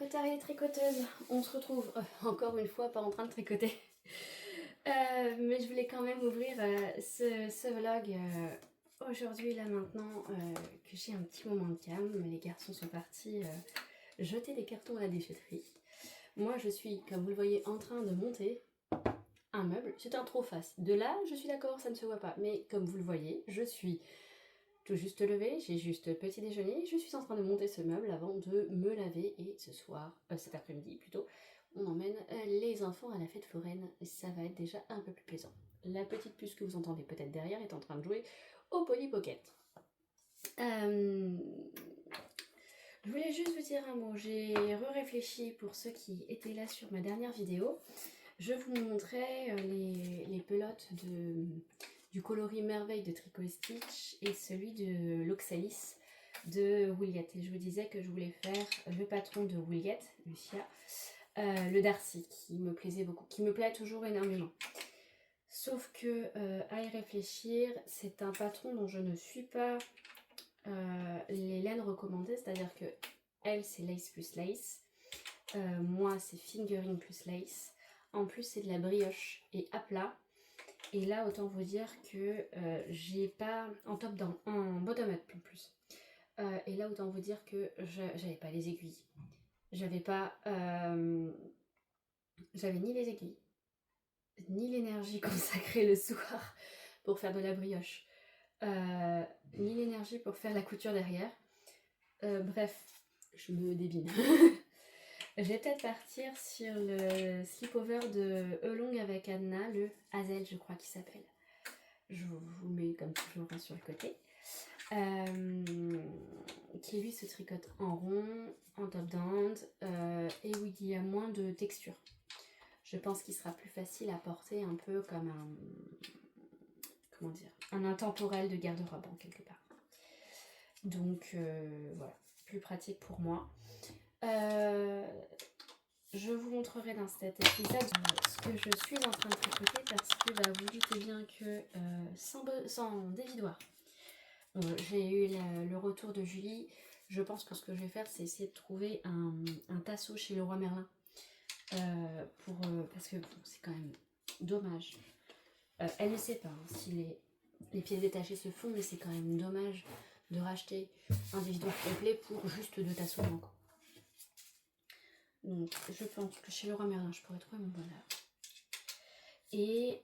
tricoteurs et tricoteuses, on se retrouve encore une fois pas en train de tricoter. Mais je voulais quand même ouvrir ce vlog aujourd'hui, là maintenant, que j'ai un petit moment de calme. Les garçons sont partis jeter des cartons à la déchetterie. Moi je suis, comme vous le voyez, en train de monter un meuble. C'est un trop face. De là, je suis d'accord, ça ne se voit pas. Mais comme vous le voyez, je suis tout juste levée, j'ai juste petit déjeuner, je suis en train de monter ce meuble avant de me laver et ce soir, cet après-midi plutôt, on emmène les enfants à la fête foraine, ça va être déjà un peu plus plaisant. La petite puce que vous entendez peut-être derrière est en train de jouer au Polly Pocket. Je voulais juste vous dire un mot, j'ai réfléchi pour ceux qui étaient là sur ma dernière vidéo. Je vous montrais les pelotes du coloris merveille de Tricot Stitch et celui de l'Oxalis de Williette. Et je vous disais que je voulais faire le patron de Williette, Lucia, le Darcy, qui me plaisait beaucoup, qui me plaît toujours énormément. Sauf que, à y réfléchir, c'est un patron dont je ne suis pas les laines recommandées, c'est-à-dire que elle, c'est lace plus lace, moi, c'est fingering plus lace. En plus, c'est de la brioche et à plat. Et là, autant vous dire que j'ai pas en bottom-up en plus. Et là, autant vous dire que j'avais pas les aiguilles. J'avais ni les aiguilles, ni l'énergie consacrée le soir pour faire de la brioche, ni l'énergie pour faire la couture derrière. Bref, je me débine. Je vais peut-être partir sur le slipover de Elong avec Anna, le Hazel je crois qu'il s'appelle. Je vous mets comme toujours sur le côté. Qui lui se tricote en rond, en top down, et où il y a moins de texture. Je pense qu'il sera plus facile à porter, un peu comme un intemporel de garde-robe en quelque part. Donc voilà, plus pratique pour moi. Je vous montrerai dans cet épisode ce que je suis en train de tricoter parce que vous doutez bien que sans dévidoir, j'ai eu le retour de Julie. Je pense que ce que je vais faire, c'est essayer de trouver un tasso chez Leroy Merlin parce que bon, c'est quand même dommage. Elle ne sait pas hein, si les pièces détachées se font, mais c'est quand même dommage de racheter un dévidoir complet pour juste 2 tassos encore. Donc je pense que chez Leroy Merlin je pourrais trouver mon bonheur. Et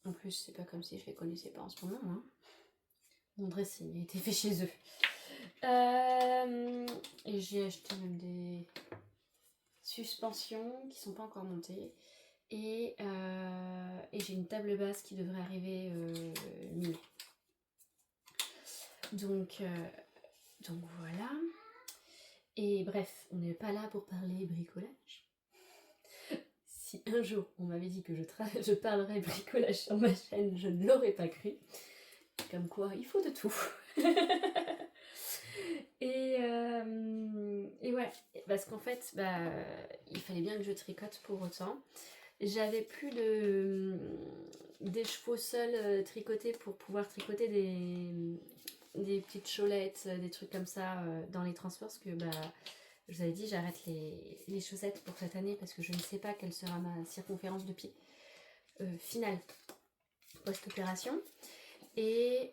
en plus c'est pas comme si je les connaissais pas en ce moment hein. Mon dressing a été fait chez eux. Et j'ai acheté même des suspensions qui sont pas encore montées. Et j'ai une table basse qui devrait arriver mi-mai. Donc voilà. Et bref, on n'est pas là pour parler bricolage. Si un jour on m'avait dit que je parlerais bricolage sur ma chaîne, je ne l'aurais pas cru. Comme quoi, il faut de tout. et ouais, parce qu'en fait, il fallait bien que je tricote pour autant. J'avais plus d'écheveaux seuls tricotés pour pouvoir tricoter des petites cholettes, des trucs comme ça dans les transports, parce que je vous avais dit j'arrête les chaussettes pour cette année parce que je ne sais pas quelle sera ma circonférence de pied finale post-opération. Et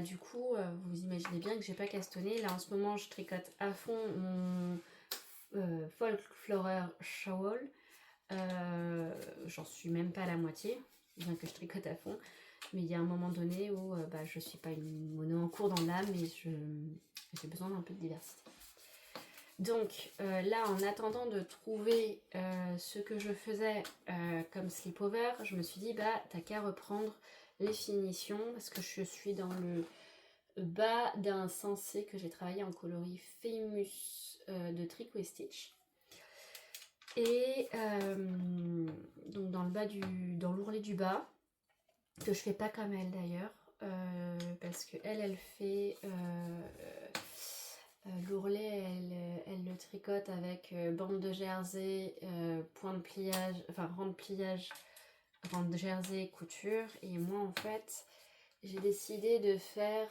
du coup vous imaginez bien que j'ai pas castonné. Là en ce moment je tricote à fond mon Folk Florer Shawl. J'en suis même pas à la moitié, bien que je tricote à fond. Mais il y a un moment donné où je suis pas une mono en cours dans l'âme et j'ai besoin d'un peu de diversité. Donc là, en attendant de trouver ce que je faisais comme slipover, je me suis dit, t'as qu'à reprendre les finitions parce que je suis dans le bas d'un sensé que j'ai travaillé en coloris Famous de Tricot Stitch. Et donc dans le bas dans l'ourlet du bas, que je fais pas comme elle d'ailleurs, parce que elle fait l'ourlet, elle le tricote avec bande de jersey, point de pliage, enfin rang de pliage, rang de jersey, couture. Et moi en fait j'ai décidé de faire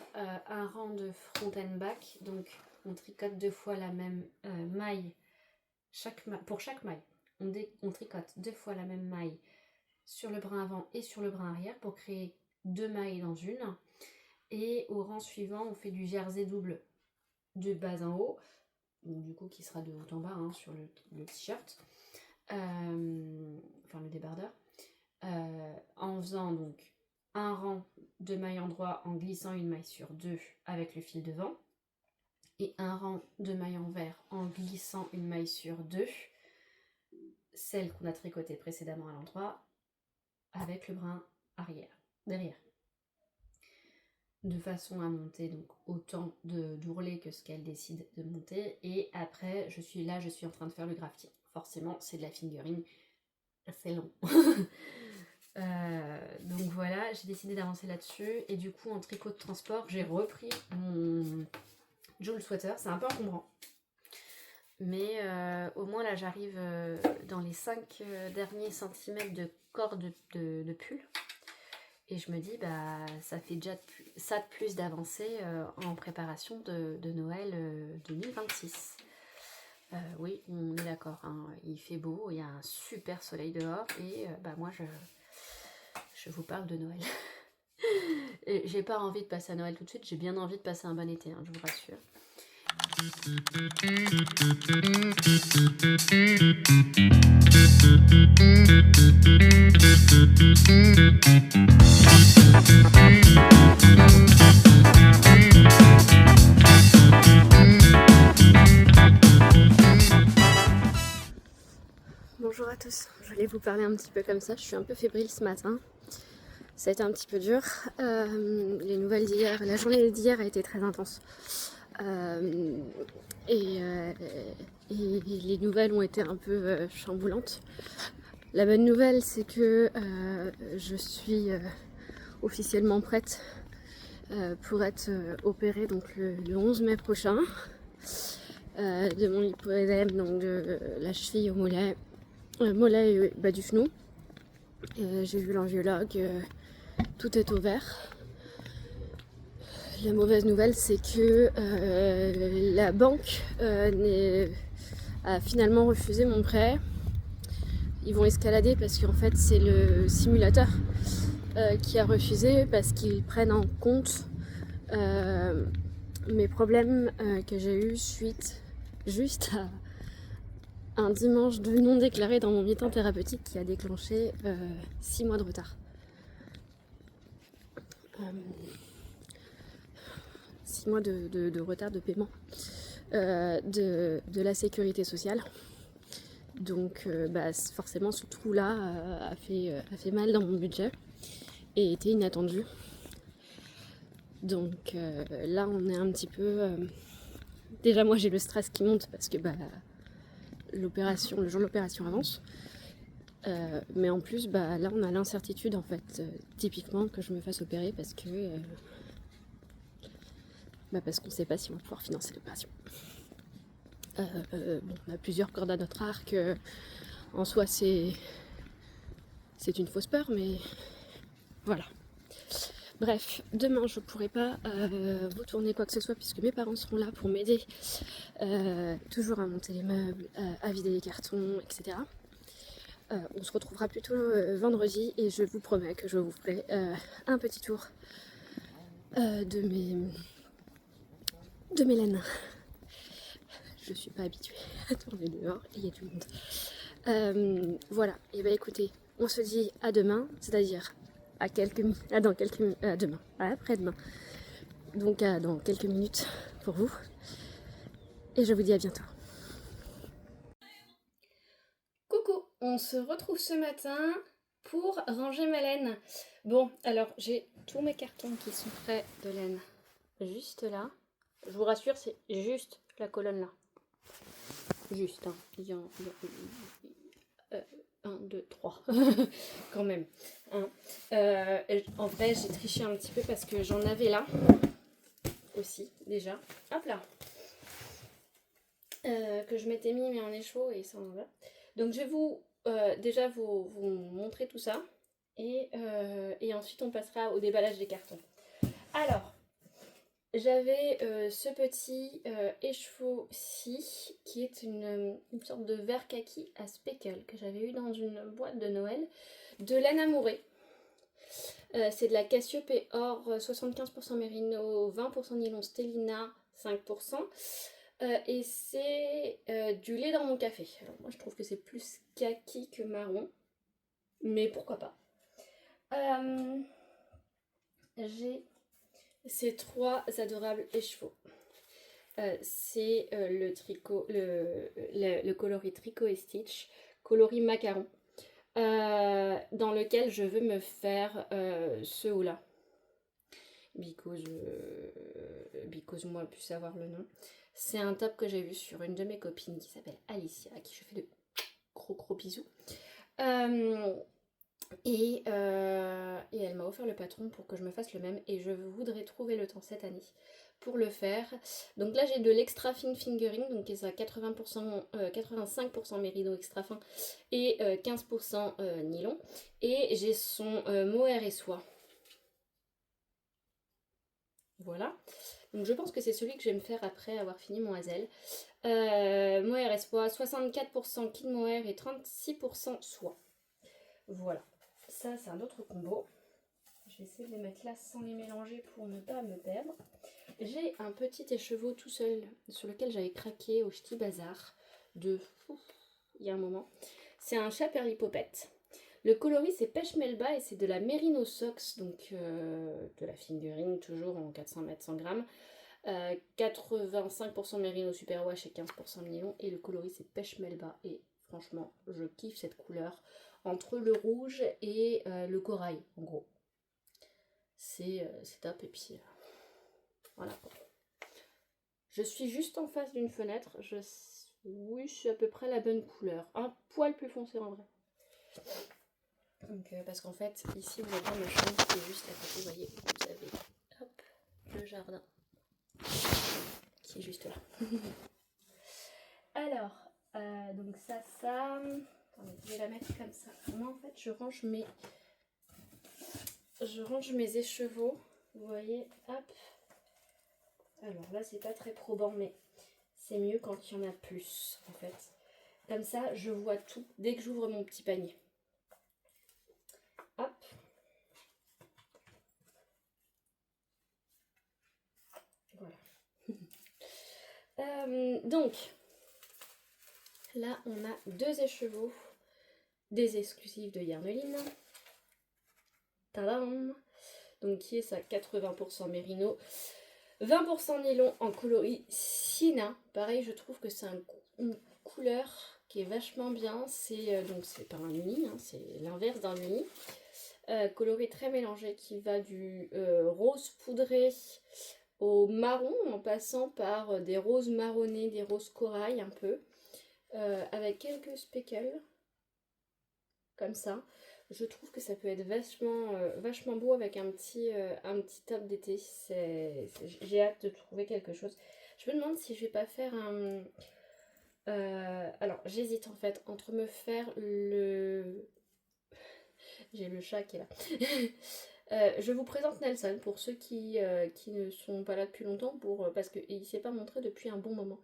un rang de front and back. Donc on tricote 2 fois la même maille pour chaque maille. On tricote 2 fois la même maille sur le brin avant et sur le brin arrière pour créer 2 mailles dans une. Et au rang suivant, on fait du jersey double de bas en haut, donc du coup qui sera de haut en bas hein, sur le t-shirt, enfin le débardeur, en faisant donc un rang de mailles endroit en glissant une maille sur 2 avec le fil devant, et un rang de mailles envers en glissant une maille sur 2, celle qu'on a tricotée précédemment à l'endroit, avec le brin arrière, derrière. De façon à monter donc autant d'ourlets que ce qu'elle décide de monter. Et après, je suis en train de faire le grafting. Forcément, c'est de la fingering, c'est long. Donc voilà, j'ai décidé d'avancer là-dessus. Et du coup, en tricot de transport, j'ai repris mon Joule Sweater. C'est un peu encombrant. Mais au moins là, j'arrive dans les 5 derniers centimètres de corde de pull. Et je me dis, bah, ça fait déjà de plus d'avancée en préparation de Noël 2026. Oui, on est d'accord, hein, il fait beau, il y a un super soleil dehors et bah, moi je vous parle de Noël. Et j'ai pas envie de passer à Noël tout de suite, j'ai bien envie de passer un bon été, hein, je vous rassure. Bonjour à tous, je voulais vous parler un petit peu comme ça, je suis un peu fébrile ce matin. Ça a été un petit peu dur. Les nouvelles d'hier, la journée d'hier a été très intense. Et les nouvelles ont été un peu chamboulantes. La bonne nouvelle, c'est que je suis officiellement prête pour être opérée donc le 11 mai prochain de mon lipodème, donc de la cheville au mollet, mollet et bas du genou. J'ai vu l'angiologue, tout est au vert. La mauvaise nouvelle, c'est que la banque a finalement refusé mon prêt. Ils vont escalader parce qu'en fait c'est le simulateur qui a refusé parce qu'ils prennent en compte mes problèmes que j'ai eu suite juste à un dimanche de non déclaré dans mon mi-temps thérapeutique qui a déclenché 6 mois de retard. 6 mois de retard de paiement de la sécurité sociale. Donc bah, forcément ce trou-là a fait mal dans mon budget et était inattendu. Donc là on est un petit peu... Déjà moi j'ai le stress qui monte parce que bah, le jour de l'opération avance. Mais en plus bah, là on a l'incertitude en fait typiquement que je me fasse opérer parce que parce qu'on ne sait pas si on va pouvoir financer l'opération. Bon, on a plusieurs cordes à notre arc. En soi, c'est une fausse peur, mais voilà. Bref, demain, je ne pourrai pas vous tourner quoi que ce soit puisque mes parents seront là pour m'aider toujours à monter les meubles, à vider les cartons, etc. On se retrouvera plutôt vendredi et je vous promets que je vous ferai un petit tour de mes laines. Je suis pas habituée à tourner dehors et il y a du monde. Voilà, et bah écoutez, on se dit à demain, c'est-à-dire demain, après-demain. Donc dans quelques minutes pour vous. Et je vous dis à bientôt. Coucou, on se retrouve ce matin pour ranger ma laine. Bon, alors j'ai tous mes cartons qui sont prêts de laine juste là. Je vous rassure, c'est juste la colonne là. Juste, hein. Il y en 1, 2, 3 quand même. Hein. En vrai, j'ai triché un petit peu parce que j'en avais là aussi déjà. Hop là. Que je m'étais mis mais en échaud et ça en va. Donc je vais déjà vous montrer tout ça et ensuite on passera au déballage des cartons. Alors, j'avais ce petit écheveau-ci qui est une sorte de vert kaki à speckle que j'avais eu dans une boîte de Noël de Lana Mouré. C'est de la Cassiope et or 75% mérino, 20% nylon Stellina, 5%. Et c'est du lait dans mon café. Alors moi je trouve que c'est plus kaki que marron, mais pourquoi pas. J'ai ces trois adorables écheveaux. C'est le coloris Tricot et Stitch, coloris macaron, dans lequel je veux me faire ce haut-là. Because moi, puis savoir le nom. C'est un top que j'ai vu sur une de mes copines qui s'appelle Alicia, à qui je fais de gros bisous. Et elle m'a offert le patron pour que je me fasse le même et je voudrais trouver le temps cette année pour le faire. Donc là j'ai de l'extra fine fingering, donc qui est à 80%, 85% mérino extra fin et 15% nylon. Et j'ai son mohair et soie. Voilà. Donc je pense que c'est celui que je vais me faire après avoir fini mon hazel. Mohair et soie, 64% kid mohair et 36% soie. Voilà. Ça c'est un autre combo. Je vais essayer de les mettre là sans les mélanger pour ne pas me perdre. J'ai un petit écheveau tout seul sur lequel j'avais craqué au Ch'ti Bazar il y a un moment. C'est un Chaperlipopette. Le coloris c'est pêche melba et c'est de la Merino Sox, donc de la fingering toujours en 400 mètres 100 grammes. 85% Merino Superwash et 15% nylon. Et le coloris c'est pêche melba et franchement je kiffe cette couleur entre le rouge et le corail en gros. C'est top et puis voilà. Je suis juste en face d'une fenêtre. Oui, c'est à peu près la bonne couleur. Un poil plus foncé en vrai. Donc, parce qu'en fait, ici, vous avez ma chambre qui est juste à côté. Vous voyez, vous avez hop, le jardin qui est juste là. Alors, donc ça. Attendez, je vais la mettre comme ça. Moi, en fait, je range mes écheveaux. Vous voyez, hop. Alors là, c'est pas très probant, mais c'est mieux quand il y en a plus, en fait. Comme ça, je vois tout dès que j'ouvre mon petit panier. Hop. Voilà. Donc, là, on a deux écheveaux, des exclusifs de Yarneline. Tadam! Donc, qui est ça? 80% mérino, 20% nylon en coloris sienna. Pareil, je trouve que c'est une couleur qui est vachement bien. Donc c'est pas un uni, hein, c'est l'inverse d'un uni. Coloris très mélangé qui va du rose poudré au marron en passant par des roses marronnées, des roses corail un peu, avec quelques speckles comme ça. Je trouve que ça peut être vachement beau avec un petit top d'été. J'ai hâte de trouver quelque chose. Je me demande si je vais pas faire un... alors j'hésite en fait entre me faire le... J'ai le chat qui est là. Je vous présente Nelson pour ceux qui ne sont pas là depuis longtemps, parce qu'il ne s'est pas montré depuis un bon moment.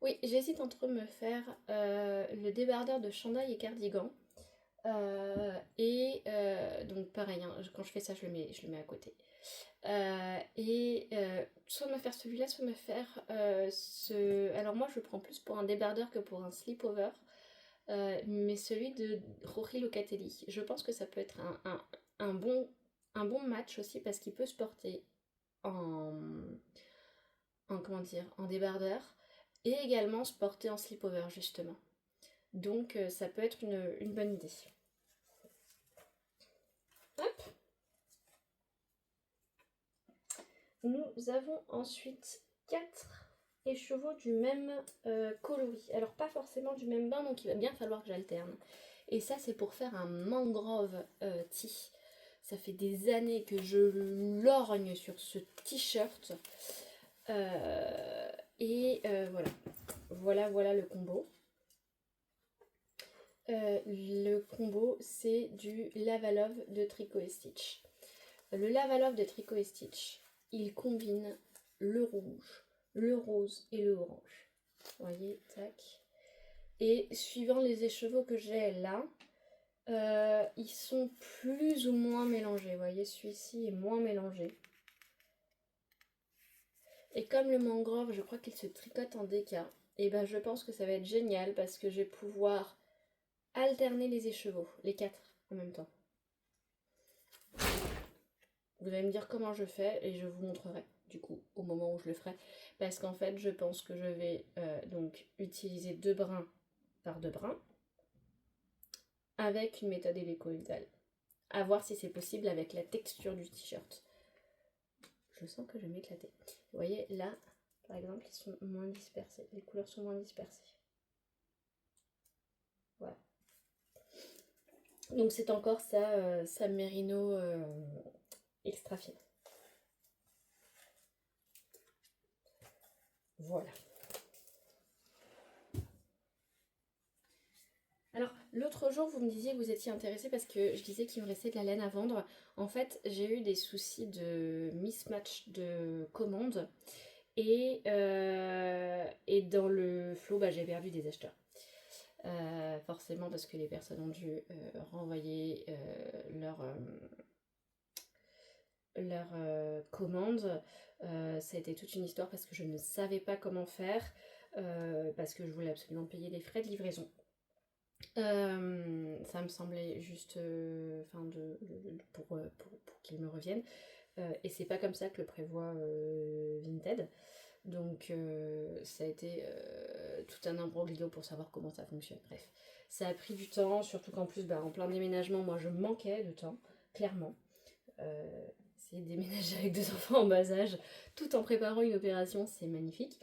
Oui, j'hésite entre me faire le débardeur de chandail et cardigan. Donc pareil, hein, quand je fais ça, je le mets à côté. Soit me faire celui-là, soit me faire Alors moi, je prends plus pour un débardeur que pour un slip-over. Mais celui de Rory Locatelli. Je pense que ça peut être un bon match aussi parce qu'il peut se porter en débardeur et également se porter en slip-over justement. Donc ça peut être une bonne idée. Hop. Nous avons ensuite 4 écheveaux du même coloris. Alors pas forcément du même bain, donc il va bien falloir que j'alterne. Et ça c'est pour faire un mangrove tee. Ça fait des années que je lorgne sur ce t-shirt. Voilà. Voilà le combo. Le combo, c'est du Lavalove de Tricot et Stitch. Le Lavalove de Tricot et Stitch, il combine le rouge, le rose et le orange. Vous voyez, tac. Et suivant les écheveaux que j'ai là, ils sont plus ou moins mélangés. Vous voyez, celui-ci est moins mélangé. Et comme le mangrove, je crois qu'il se tricote en déca, et ben je pense que ça va être génial parce que je vais pouvoir alterner les écheveaux, les 4 en même temps. Vous allez me dire comment je fais et je vous montrerai du coup au moment où je le ferai. Parce qu'en fait, je pense que je vais donc utiliser 2 brins par 2 brins avec une méthode hélicoïdale. À voir si c'est possible avec la texture du t-shirt. Je sens que je vais m'éclater. Vous voyez, là, par exemple, ils sont moins dispersés. Les couleurs sont moins dispersées. Voilà. Donc c'est encore ça mérino extra fine. Voilà. Alors, l'autre jour, vous me disiez que vous étiez intéressé parce que je disais qu'il me restait de la laine à vendre. En fait, j'ai eu des soucis de mismatch de commandes. Et dans le flot, bah, j'ai perdu des acheteurs. Forcément parce que les personnes ont dû renvoyer leur commande. Ça a été toute une histoire parce que je ne savais pas comment faire. Parce que je voulais absolument payer les frais de livraison. Ça me semblait juste pour qu'ils me reviennent. Et c'est pas comme ça que le prévoit Vinted. Donc ça a été tout un imbroglio pour savoir comment ça fonctionne. Bref, ça a pris du temps, surtout qu'en plus, en plein déménagement, moi je manquais de temps, clairement. Essayer de déménager avec 2 enfants en bas âge, tout en préparant une opération, c'est magnifique.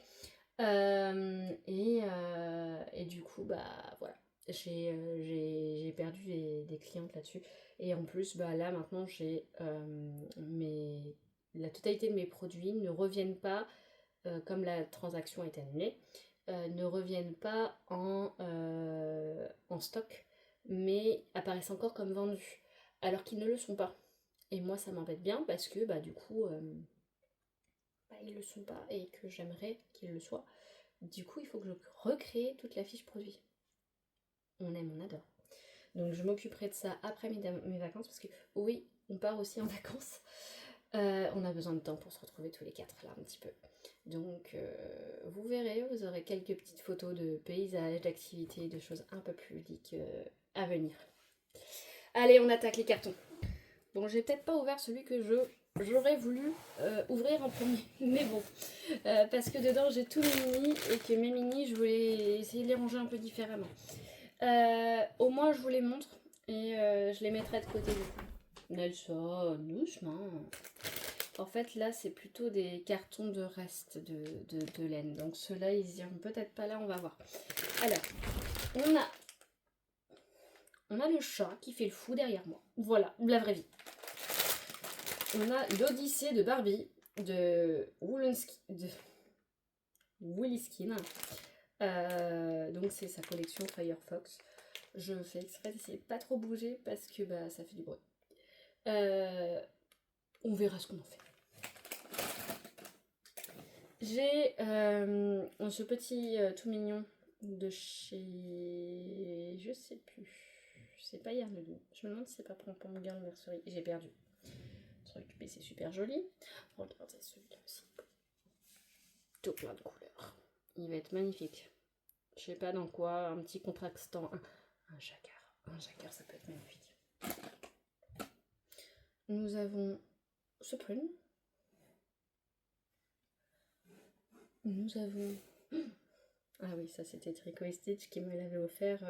Et du coup, voilà. J'ai perdu des clientes là-dessus. Et en plus, là maintenant, la totalité de mes produits ne reviennent pas, comme la transaction a été annulée, ne reviennent pas en stock, mais apparaissent encore comme vendus, alors qu'ils ne le sont pas. Et moi, ça m'embête bien parce que du coup, ils le sont pas et que j'aimerais qu'ils le soient. Du coup, il faut que je recrée toute la fiche produit. On aime, on adore. Donc je m'occuperai de ça après mes vacances parce que oui, on part aussi en vacances. On a besoin de temps pour se retrouver tous les 4 là un petit peu. Donc vous verrez, vous aurez quelques petites photos de paysages, d'activités, de choses un peu plus ludiques à venir. Allez, on attaque les cartons. Bon, j'ai peut-être pas ouvert celui que j'aurais voulu ouvrir en premier, mais bon, parce que dedans j'ai tous mes mini et que mes mini je voulais essayer de les ranger un peu différemment. Au moins je vous les montre et je les mettrai de côté du coup. Nelson, doucement. En fait là c'est plutôt des cartons de reste de laine, donc ceux-là ils iront peut-être pas là, on va voir. Alors, on a le chat qui fait le fou derrière moi, voilà, la vraie vie. On a l'Odyssée de Barbie de Woolyskin. Donc c'est sa collection Firefox. Je fais exprès d'essayer de pas trop bouger parce que ça fait du bruit. On verra ce qu'on en fait. J'ai ce petit tout mignon de chez... Je sais plus. C'est pas Yarnelin. Je me demande si c'est pas Pompon Girl Nursery. J'ai perdu. Mais c'est super joli. Regardez celui-là aussi. Tout plein de couleurs. Il va être magnifique. Je sais pas dans quoi, un petit contrastant. Un jacquard. Un jacquard, ça peut être magnifique. Nous avons ce prune. Nous avons... Ah oui, ça c'était Tricot et Stitch qui me l'avait offert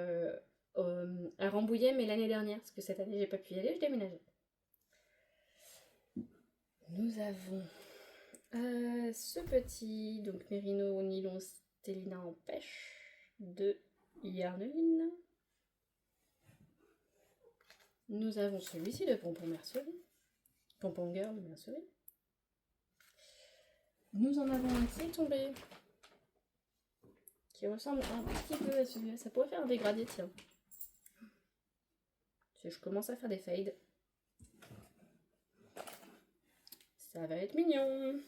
à Rambouillet, mais l'année dernière, parce que cette année j'ai pas pu y aller, je déménageais. Nous avons ce petit, donc Mérino Nylon Stellina en pêche de Yarnelin. Nous avons celui-ci de Pompon Mercerie, Pompon Girl Mercerie. Nous en avons un qui est tombé, qui ressemble un petit peu à celui-là. Ça pourrait faire un dégradé, tiens. que je commence à faire des fades. Ça va être mignon.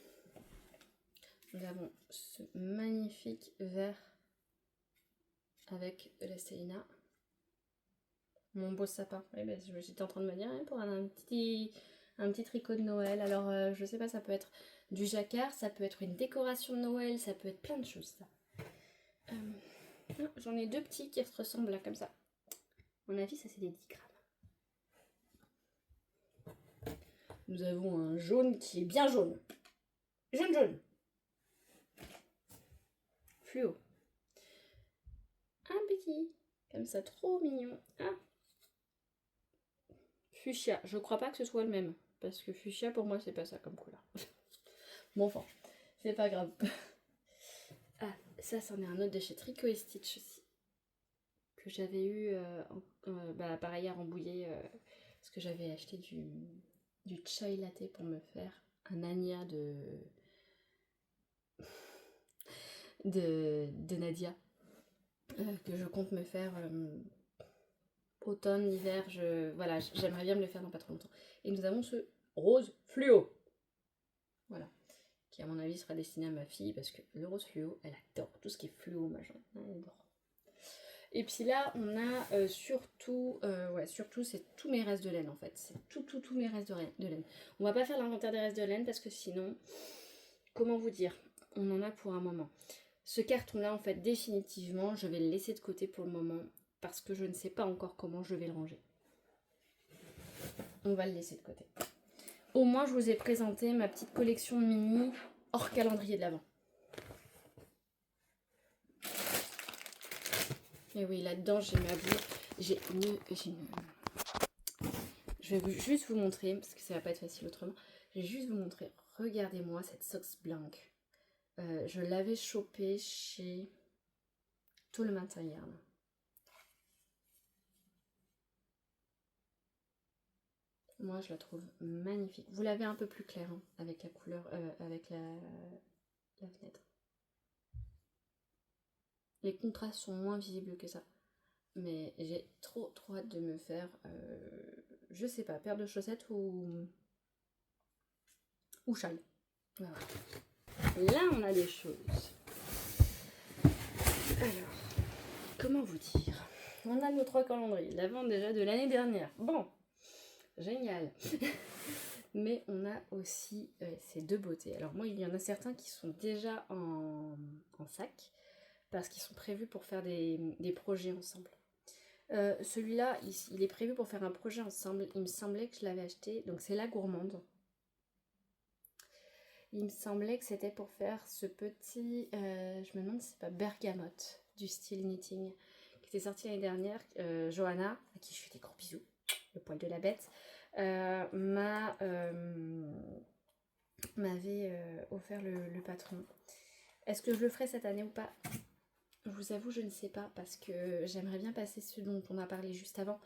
Nous avons ce magnifique vert avec de la Célina. Mon beau sapin. Oui, ben, j'étais en train de me dire pour un petit tricot de Noël. Alors, je sais pas, ça peut être du jacquard, ça peut être une décoration de Noël, ça peut être plein de choses, ça. J'en ai 2 petits qui se ressemblent là, comme ça. À mon avis, ça c'est des 10 grammes. Nous avons un jaune qui est bien jaune. Jaune. Fluo. Un petit. Comme ça, trop mignon. Ah. Fuchsia. Je crois pas que ce soit le même. Parce que fuchsia, pour moi, c'est pas ça comme couleur. Bon, enfin, c'est pas grave. Ah, ça, c'en est un autre de chez Tricot et Stitch aussi. Que j'avais eu, pareil, à Rambouillet. Parce que j'avais acheté du chai latte pour me faire un Anya de Nadia. Que je compte me faire automne, hiver. Voilà, j'aimerais bien me le faire dans pas trop longtemps. Et nous avons ce rose fluo. Voilà. Qui à mon avis sera destiné à ma fille parce que le rose fluo, elle adore tout ce qui est fluo, machin. Elle adore. Et puis là, on a surtout c'est tous mes restes de laine en fait. C'est tous mes restes de laine. On va pas faire l'inventaire des restes de laine parce que sinon, comment vous dire, on en a pour un moment. Ce carton-là, en fait, définitivement, je vais le laisser de côté pour le moment parce que je ne sais pas encore comment je vais le ranger. On va le laisser de côté. Au moins, je vous ai présenté ma petite collection de mini hors calendrier de l'Avent. Et oui, là-dedans, j'ai ma boue. Je vais juste vous montrer, parce que ça va pas être facile autrement. Je vais juste vous montrer. Regardez-moi cette Socks Blanc. Je l'avais chopée chez Tout le Matin Yarn. Moi, je la trouve magnifique. Vous l'avez un peu plus claire, hein, avec la couleur, avec la fenêtre. Les contrastes sont moins visibles que ça. Mais j'ai trop hâte de me faire, je sais pas, paire de chaussettes ou châle. Voilà. Là, on a des choses. Alors, comment vous dire? On a nos 3 calendriers. L'avant déjà de l'année dernière. Bon, génial. Mais on a aussi ces 2 beautés. Alors moi, il y en a certains qui sont déjà en sac. Parce qu'ils sont prévus pour faire des projets ensemble. Celui-là, il est prévu pour faire un projet ensemble. Il me semblait que je l'avais acheté. Donc c'est la gourmande. Il me semblait que c'était pour faire ce petit... je me demande si c'est pas bergamote du style knitting. Qui était sorti l'année dernière. Johanna, à qui je fais des gros bisous. Le poil de la bête. M'avait offert le patron. Est-ce que je le ferai cette année ou pas? Je vous avoue, je ne sais pas, parce que j'aimerais bien passer ce dont on a parlé juste avant.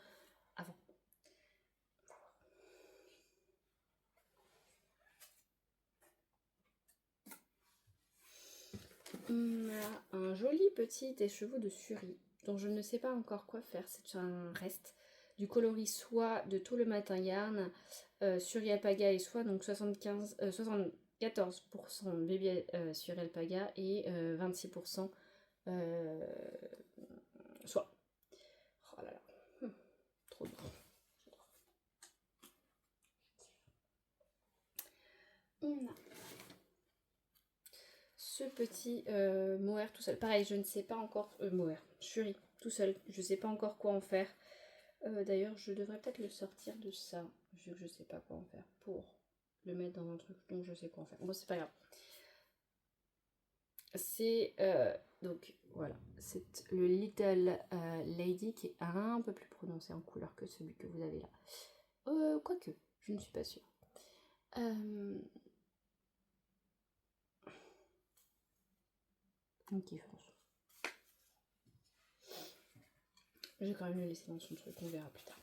On a un joli petit écheveau de Suri, dont je ne sais pas encore quoi faire. C'est un reste du coloris soie de Tout le Matin Yarn, Suri Alpaga et soie, donc 74% baby Suri Alpaga et 26% soie. Oh là là, trop bon. On a ce petit mohair tout seul. Pareil, je ne sais pas encore... mohair, Suri, tout seul. Je ne sais pas encore quoi en faire. D'ailleurs, je devrais peut-être le sortir de ça, vu que je ne sais pas quoi en faire, pour le mettre dans un truc dont je sais quoi en faire. Bon, c'est pas grave. C'est... donc, voilà. C'est le Little Lady qui est un peu plus prononcé en couleur que celui que vous avez là. Quoique, je ne suis pas sûre. Ok, François. Je vais quand même le laisser dans son truc, on verra plus tard.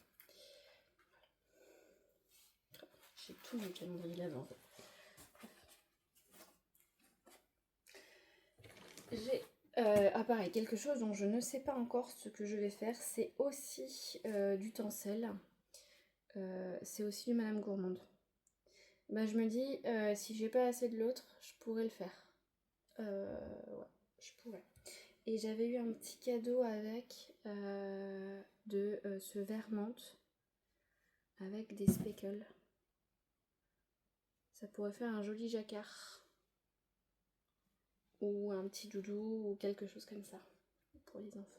J'ai tous mes calendriers là-bas. J'ai pareil, quelque chose dont je ne sais pas encore ce que je vais faire, c'est aussi du tencel. c'est aussi du Madame Gourmande. Bah, je me dis, si j'ai pas assez de l'autre, je pourrais le faire. Ouais, je pourrais. Et j'avais eu un petit cadeau avec de ce verre menthe avec des speckles. Ça pourrait faire un joli jacquard. Ou un petit doudou ou quelque chose comme ça pour les enfants.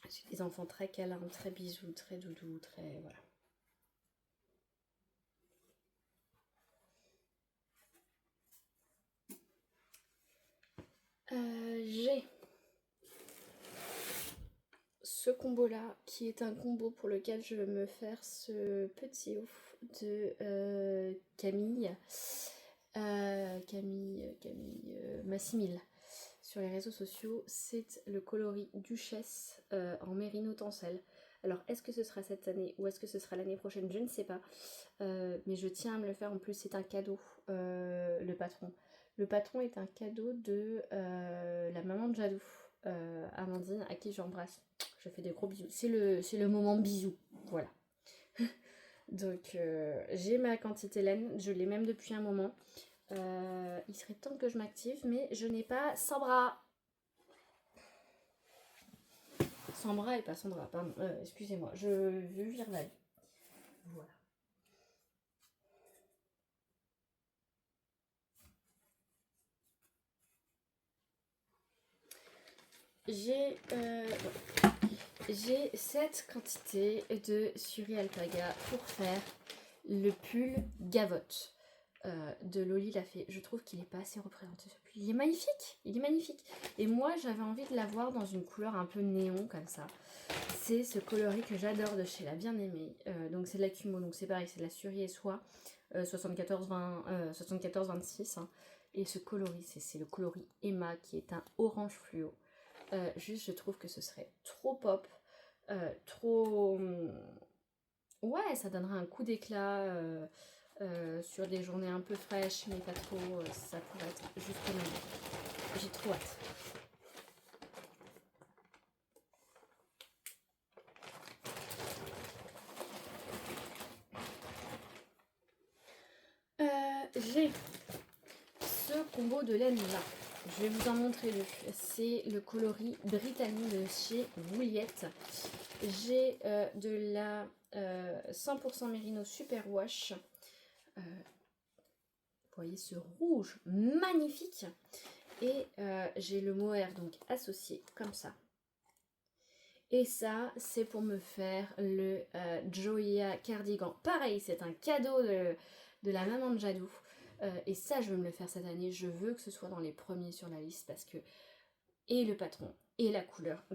J'ai des enfants très câlins, très bisous, très doudou, très... voilà. J'ai ce combo là qui est un combo pour lequel je vais me faire ce petit ouf de Camille Massimil sur les réseaux sociaux. C'est le coloris Duchesse en mérino tencel. Alors est-ce que ce sera cette année ou est-ce que ce sera l'année prochaine, je ne sais pas, mais je tiens à me le faire. En plus c'est un cadeau, le patron est un cadeau de la maman de Jadou, Amandine, à qui j'embrasse. Je fais des gros bisous. C'est le moment bisous. Voilà. Donc j'ai ma quantité laine. Je l'ai même depuis un moment. Il serait temps que je m'active. Mais je n'ai pas 100 bras. 100 bras et pas 100 bras. Pardon. Excusez-moi. Je vire la vie. Voilà. J'ai cette quantité de Suri Alpaga pour faire le pull Gavotte de Loli l'a fait. Je trouve qu'il n'est pas assez représenté ce pull. Il est magnifique, il est magnifique. Et moi j'avais envie de l'avoir dans une couleur un peu néon comme ça. C'est ce coloris que j'adore de chez La Bien-Aimée. Donc c'est de la Kumo, donc c'est pareil, c'est de la Suri et soie 74-26. Hein. Et ce coloris, c'est le coloris Emma qui est un orange fluo. Juste je trouve que ce serait trop pop, trop... Ouais, ça donnerait un coup d'éclat sur des journées un peu fraîches, mais pas trop, ça pourrait être juste magnifique. J'ai trop hâte. J'ai ce combo de laine là. Je vais vous en montrer deux. C'est le coloris Brittany de chez Wouliette. J'ai de la 100% Mérino Super Wash. Vous voyez ce rouge magnifique. Et j'ai le mohair donc associé comme ça. Et ça, c'est pour me faire le Joya cardigan. Pareil, c'est un cadeau de la maman de Jadou. Et ça, je veux me le faire cette année. Je veux que ce soit dans les premiers sur la liste parce que... Et le patron, et la couleur.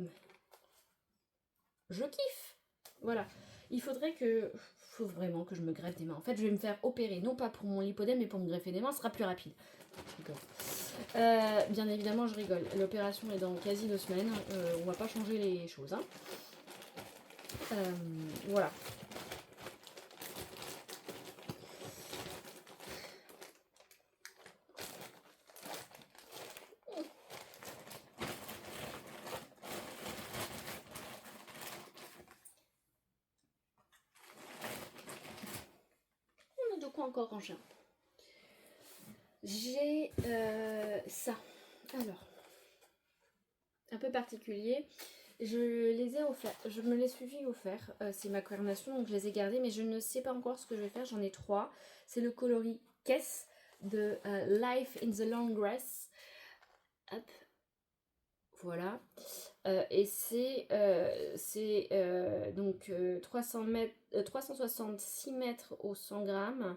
Je kiffe. Voilà. Il faudrait que... faut vraiment que je me greffe des mains. En fait, je vais me faire opérer, non pas pour mon lipodème, mais pour me greffer des mains, ce sera plus rapide. Je rigole. Bien évidemment, je rigole. L'opération est dans quasi 2 semaines. On va pas changer les choses. Hein. Voilà. On a de quoi encore ranger. J'ai ça. Alors, un peu particulier. Je les ai offerts. Je me les suis offert. C'est ma carnation, donc je les ai gardés, mais je ne sais pas encore ce que je vais faire. J'en ai 3. C'est le coloris Kess de Life in the Long Grass. Hop. Voilà. Et c'est donc 366 mètres au 100 grammes.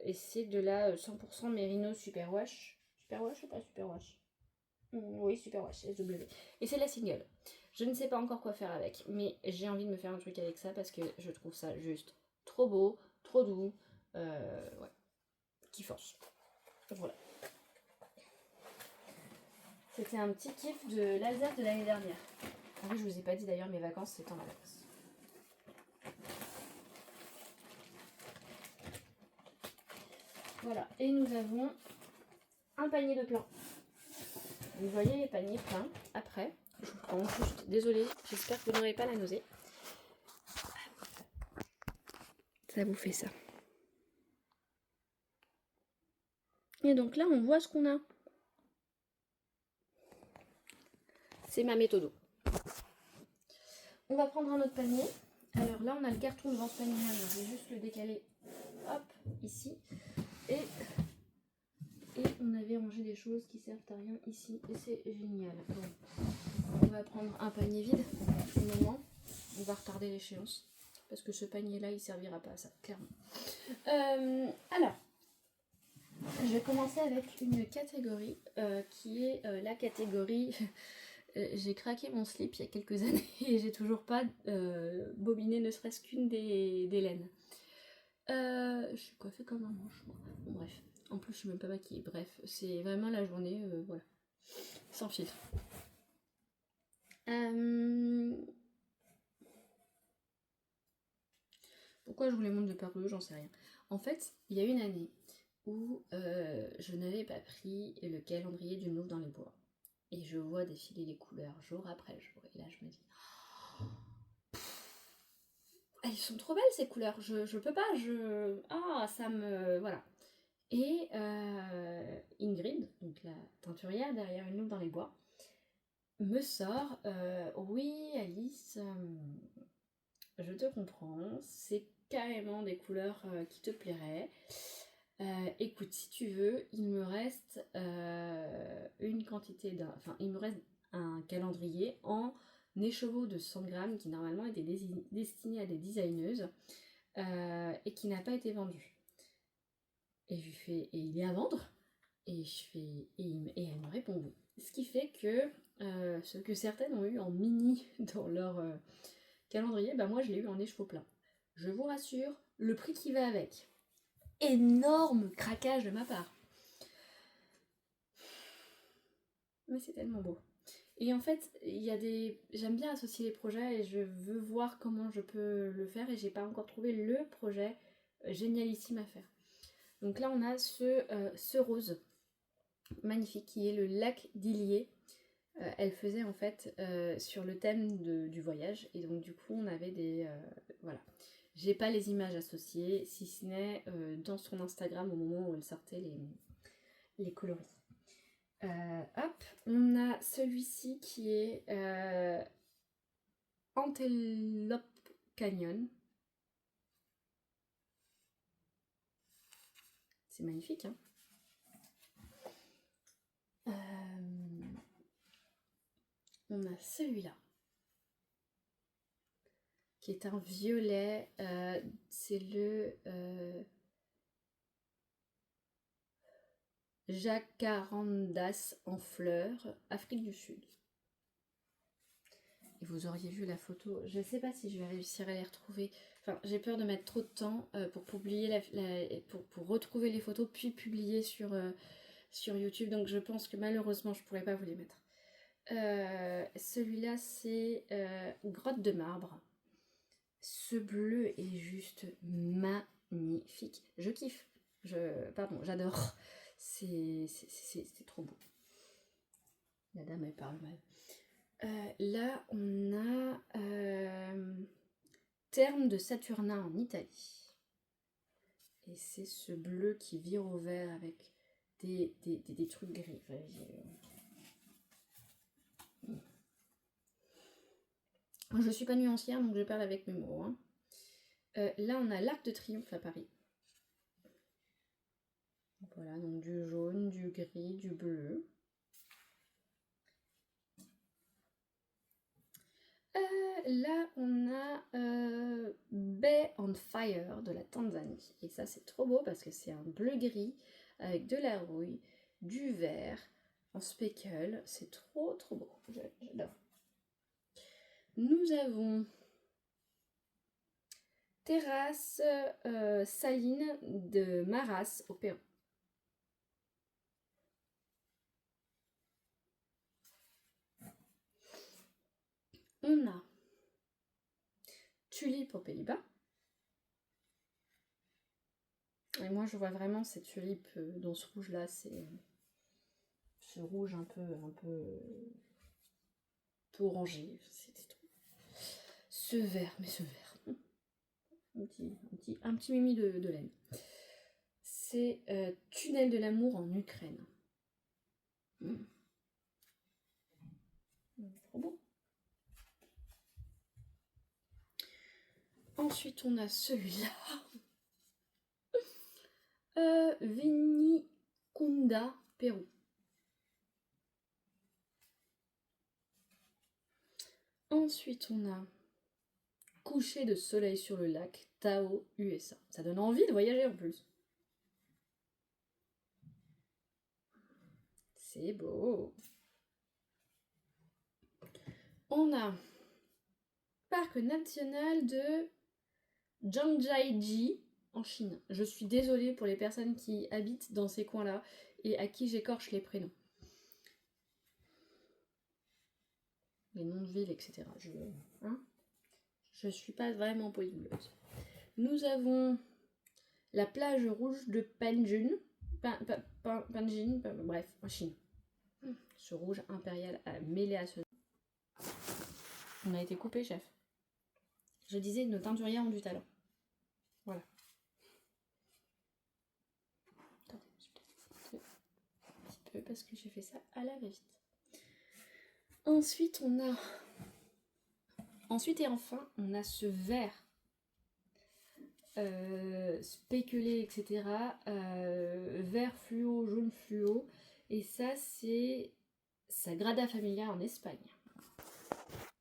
Et c'est de la 100% Mérino Super Wash. Super Wash ou pas Super Wash? Oui, Super Wash, SW. Et c'est la single. Je ne sais pas encore quoi faire avec, mais j'ai envie de me faire un truc avec ça parce que je trouve ça juste trop beau, trop doux. Ouais, kiffance. Voilà. C'était un petit kiff de l'Alsace de l'année dernière. Ah oui, je vous ai pas dit d'ailleurs, mes vacances, c'est en Alsace. Voilà, et nous avons un panier de plein. Vous voyez les paniers pleins après. Je vous Bon, juste, désolée, j'espère que vous n'aurez pas la nausée. Ça vous fait ça. Et donc là, on voit ce qu'on a. C'est ma méthode. On va prendre un autre panier. Alors là, on a le carton devant ce panier-là. Je vais juste le décaler, hop, ici. Et on avait rangé des choses qui servent à rien ici. Et c'est génial. Bon, on va prendre un panier vide. Au moment, on va retarder l'échéance. Parce que ce panier-là, il servira pas à ça, clairement. Alors, je vais commencer avec une catégorie qui est la catégorie... J'ai craqué mon slip il y a quelques années et j'ai toujours pas bobiné ne serait-ce qu'une des laines. Je suis coiffée comme un manche. Bon, bref, en plus je suis même pas maquillée. Bref, c'est vraiment la journée, voilà, sans filtre. Pourquoi je vous les montre de partout, j'en sais rien. En fait, il y a une année où je n'avais pas pris le calendrier du Louvre dans les bois. Et je vois défiler les couleurs jour après jour. Et là, je me dis... Elles sont trop belles ces couleurs. Je peux pas, ça me... Voilà. Et Ingrid, donc la teinturière derrière une loupe dans les bois, me sort oui, Alice, je te comprends, c'est carrément des couleurs qui te plairaient. Écoute, si tu veux, il me reste une quantité enfin, il me reste un calendrier en écheveau de 100 grammes qui normalement était destiné à des designeuses et qui n'a pas été vendu. Et je lui fais, et il est à vendre? Et je fais, et elle me répond oui. Ce qui fait que ce que certaines ont eu en mini dans leur calendrier, bah moi je l'ai eu en écheveau plein. Je vous rassure, le prix qui va avec. Énorme craquage de ma part. Mais c'est tellement beau. Et en fait, il y a j'aime bien associer les projets et je veux voir comment je peux le faire et j'ai pas encore trouvé le projet génialissime à faire. Donc là on a ce rose magnifique qui est le lac d'Illier. Elle faisait en fait sur le thème du voyage et donc du coup on avait des... voilà. J'ai pas les images associées si ce n'est dans son Instagram au moment où elle sortait les coloris. Hop, on a celui-ci qui est Antelope Canyon. C'est magnifique, hein. On a celui-là qui est un violet. C'est le Jacarandas en fleurs, Afrique du Sud. Et vous auriez vu la photo, je ne sais pas si je vais réussir à les retrouver. Enfin, j'ai peur de mettre trop de temps pour publier pour retrouver les photos puis publier sur YouTube. Donc je pense que malheureusement je ne pourrai pas vous les mettre. Celui-là c'est Grotte de marbre. Ce bleu est juste magnifique. Je kiffe. Pardon, j'adore. C'est trop beau. La dame elle parle mal. Là, on a Terme de Saturnin en Italie. Et c'est ce bleu qui vire au vert avec des trucs gris. Je suis pas nuancière, donc je parle avec mes mots. Hein. Là, on a l'Arc de Triomphe à Paris. Voilà, donc du jaune, du gris, du bleu. Là, on a Bay on Fire de la Tanzanie. Et ça, c'est trop beau parce que c'est un bleu-gris avec de la rouille, du vert en speckle. C'est trop beau. J'adore. Nous avons Terrasse saline de Maras au Pérou. On a Tulipe aux Pays-Bas. Et moi, je vois vraiment ces tulipes dans ce rouge-là. C'est ce rouge un peu orangé. C'était trop. Ce vert, mais ce vert. Un petit mimi de laine. C'est Tunnel de l'amour en Ukraine. Trop beau. Ensuite, on a celui-là. Vinicunda, Pérou. Ensuite, on a Coucher de soleil sur le lac, Tahoe, USA. Ça donne envie de voyager en plus. C'est beau. On a Parc national de Zhangjiajie en Chine. Je suis désolée pour les personnes qui habitent dans ces coins-là et à qui j'écorche les prénoms. Les noms de villes, etc. Je suis pas vraiment polyglotte. Nous avons la plage rouge de Panjin. Panjin, bref, en Chine. Ce rouge impérial a mêlé à ce... On a été coupé, chef. Je disais, nos teinturiers ont du talent. Voilà. Attendez, un petit peu parce que j'ai fait ça à la va-vite. Ensuite, on a... Ensuite et enfin, on a ce vert spéculé, etc. Vert fluo, jaune fluo. Et ça, c'est Sagrada Familia en Espagne.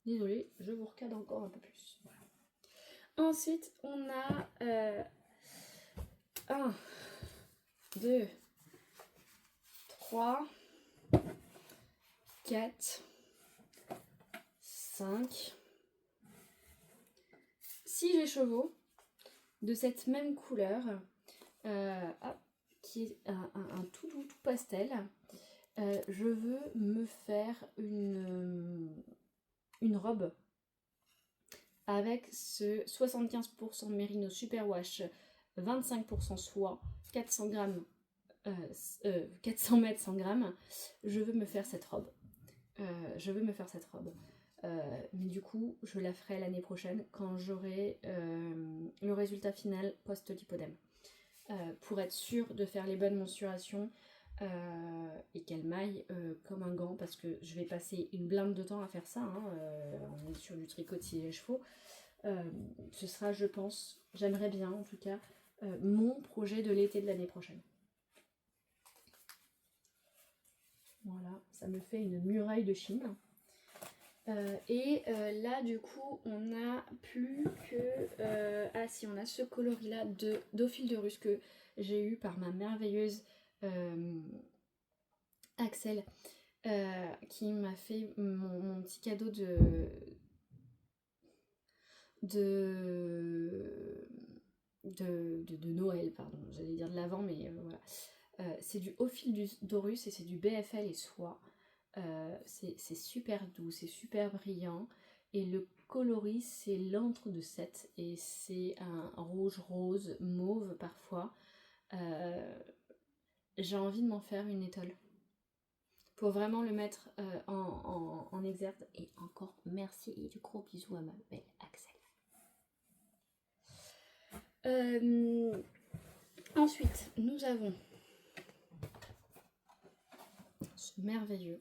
Désolée, je vous recadre encore un peu plus. Voilà. Ensuite, on a 1, 2, 3, 4, 5, 6 écheveaux de cette même couleur, qui est un tout doux, tout pastel. Je veux me faire une robe avec ce 75% Merino Superwash, 25% soie, 400 grammes, 400 mètres 100 grammes. Je veux me faire cette robe. Mais du coup, je la ferai l'année prochaine quand j'aurai le résultat final post-lipodème. Pour être sûre de faire les bonnes mensurations et qu'elle maille comme un gant, parce que je vais passer une blinde de temps à faire ça. On est sur du tricot de les chevaux. Ce sera, je pense, j'aimerais bien en tout cas, mon projet de l'été de l'année prochaine. Voilà, ça me fait une muraille de Chine. Là du coup on a plus que on a ce coloris là d'Ophile de Russe que j'ai eu par ma merveilleuse Axel, qui m'a fait mon petit cadeau de Noël, pardon, j'allais dire de l'Avent, mais voilà. C'est du Ophile d'Orus et c'est du BFL et soie. C'est super doux, c'est super brillant. Et le coloris, c'est l'antre de 7 et c'est un rouge rose mauve parfois. J'ai envie de m'en faire une étole pour vraiment le mettre en exergue. Et encore merci et du gros bisou à ma belle Axel. Ensuite, nous avons ce merveilleux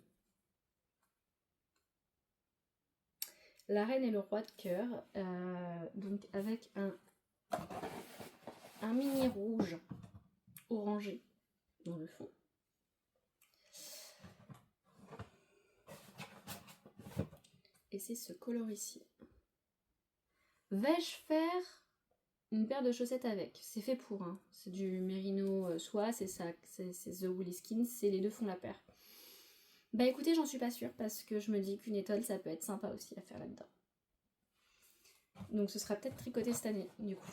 La Reine et le Roi de cœur, donc avec un mini rouge orangé dans le fond. Et c'est ce color ici. Vais-je faire une paire de chaussettes avec? C'est fait pour, hein. C'est du Merino soie, c'est ça, c'est The Woolly Skin, c'est les deux font la paire. Bah écoutez, j'en suis pas sûre parce que je me dis qu'une étole ça peut être sympa aussi à faire là-dedans. Donc ce sera peut-être tricoté cette année du coup.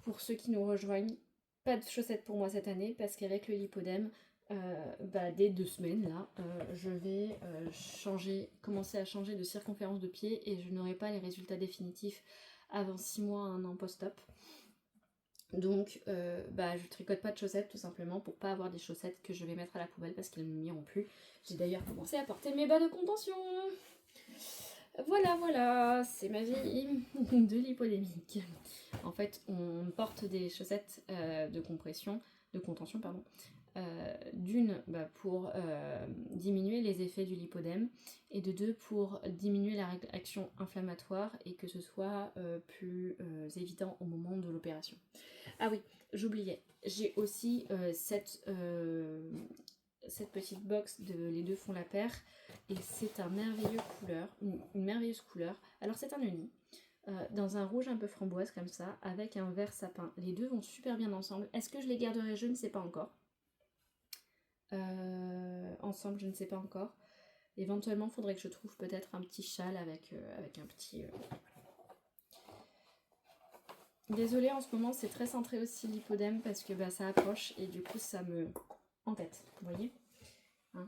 Pour ceux qui nous rejoignent, pas de chaussettes pour moi cette année parce qu'avec le lipodème, dès 2 semaines là, je vais commencer à changer de circonférence de pied et je n'aurai pas les résultats définitifs avant 6 mois, 1 an post-op. Donc je tricote pas de chaussettes tout simplement pour pas avoir des chaussettes que je vais mettre à la poubelle parce qu'elles ne m'iront plus. J'ai d'ailleurs commencé à porter mes bas de contention. Voilà, c'est ma vie de l'hypodémique. En fait, on porte des chaussettes de contention, pardon. D'une pour diminuer les effets du lipodème et de deux pour diminuer la réaction inflammatoire et que ce soit plus évident au moment de l'opération. Ah oui, j'oubliais, j'ai aussi cette petite box de Les Deux Font la Paire et c'est une merveilleuse couleur. Alors c'est un uni dans un rouge un peu framboise comme ça avec un vert sapin. Les deux vont super bien ensemble. Est-ce que je les garderai? Je ne sais pas encore. Ensemble, je ne sais pas encore. Éventuellement, il faudrait que je trouve peut-être un petit châle avec un petit... Désolée, en ce moment, c'est très centré aussi l'hypodème parce que ça approche et du coup, ça me embête, vous voyez hein.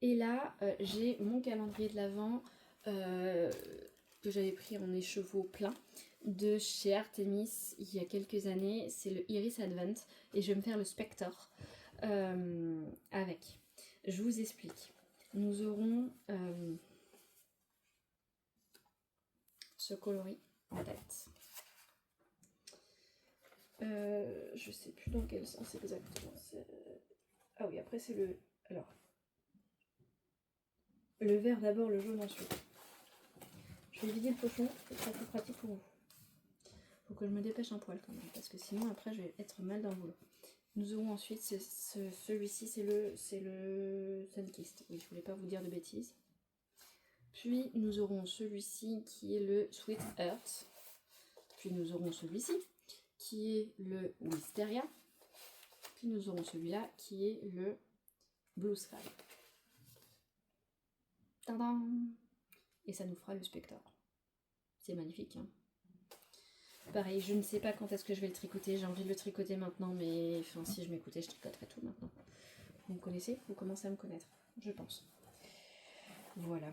Et là, j'ai mon calendrier de l'Avent que j'avais pris en écheveau plein de chez Artemis il y a quelques années. C'est le Iris Advent et je vais me faire le Spector avec. Je vous explique. Nous aurons ce coloris en tête. Je sais plus dans quel sens exactement. Ah oui, après c'est le... Alors, le vert d'abord, le jaune ensuite. Je vais vider le pochon, ce sera plus pratique pour vous. Faut que je me dépêche un poil quand même, parce que sinon après je vais être mal dans le boulot. Nous aurons ensuite celui-ci, c'est le Sunkist. Oui, je voulais pas vous dire de bêtises. Puis nous aurons celui-ci qui est le Sweet Earth. Puis nous aurons celui-ci qui est le Wisteria. Puis nous aurons celui-là qui est le Blue Sky. Tadam! Et ça nous fera le Spector. C'est magnifique, hein. Pareil, je ne sais pas quand est-ce que je vais le tricoter. J'ai envie de le tricoter maintenant, mais enfin, si je m'écoutais, je tricoterais tout maintenant. Vous me connaissez? Vous commencez à me connaître, je pense. Voilà.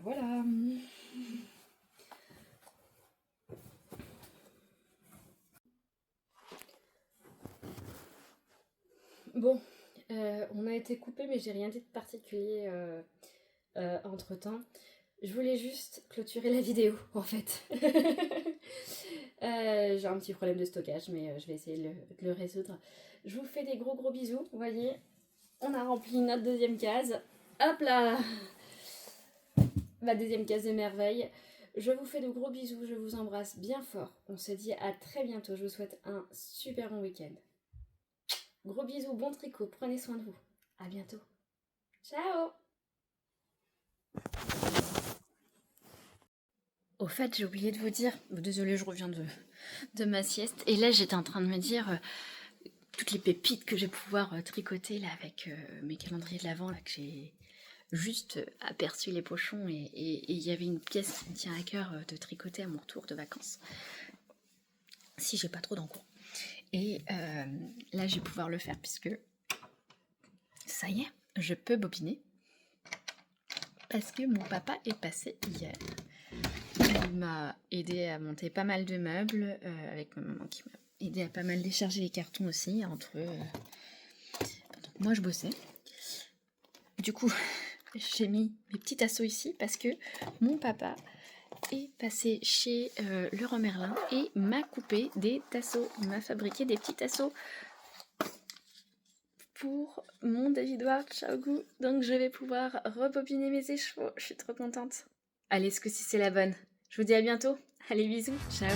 Bon, on a été coupé, mais j'ai rien dit de particulier entre temps. Je voulais juste clôturer la vidéo en fait. J'ai un petit problème de stockage, mais je vais essayer de le résoudre. Je vous fais des gros bisous. Vous voyez, on a rempli notre deuxième case. Hop là, ma deuxième case de merveille. Je vous fais de gros bisous, je vous embrasse bien fort. On se dit à très bientôt. Je vous souhaite un super bon week-end. Gros bisous, bon tricot, prenez soin de vous. À bientôt. Ciao. Au fait, j'ai oublié de vous dire, désolée, je reviens de ma sieste, et là j'étais en train de me dire toutes les pépites que je vais pouvoir tricoter là avec mes calendriers de l'Avent là que j'ai juste aperçu les pochons, et il y avait une pièce qui me tient à cœur de tricoter à mon retour de vacances, si j'ai pas trop d'encours. Et là je vais pouvoir le faire puisque ça y est, je peux bobiner parce que mon papa est passé hier. Il m'a aidé à monter pas mal de meubles, avec ma maman qui m'a aidé à pas mal décharger les cartons aussi, pendant que moi je bossais. Du coup, j'ai mis mes petits tasseaux ici parce que mon papa est passé chez Leroy Merlin et m'a coupé des tasseaux. Il m'a fabriqué des petits tasseaux pour mon David Ward Chaogu. Donc je vais pouvoir rebobiner mes écheveaux. Je suis trop contente. Allez, ce coup-ci c'est la bonne. Je vous dis à bientôt. Allez, bisous. Ciao.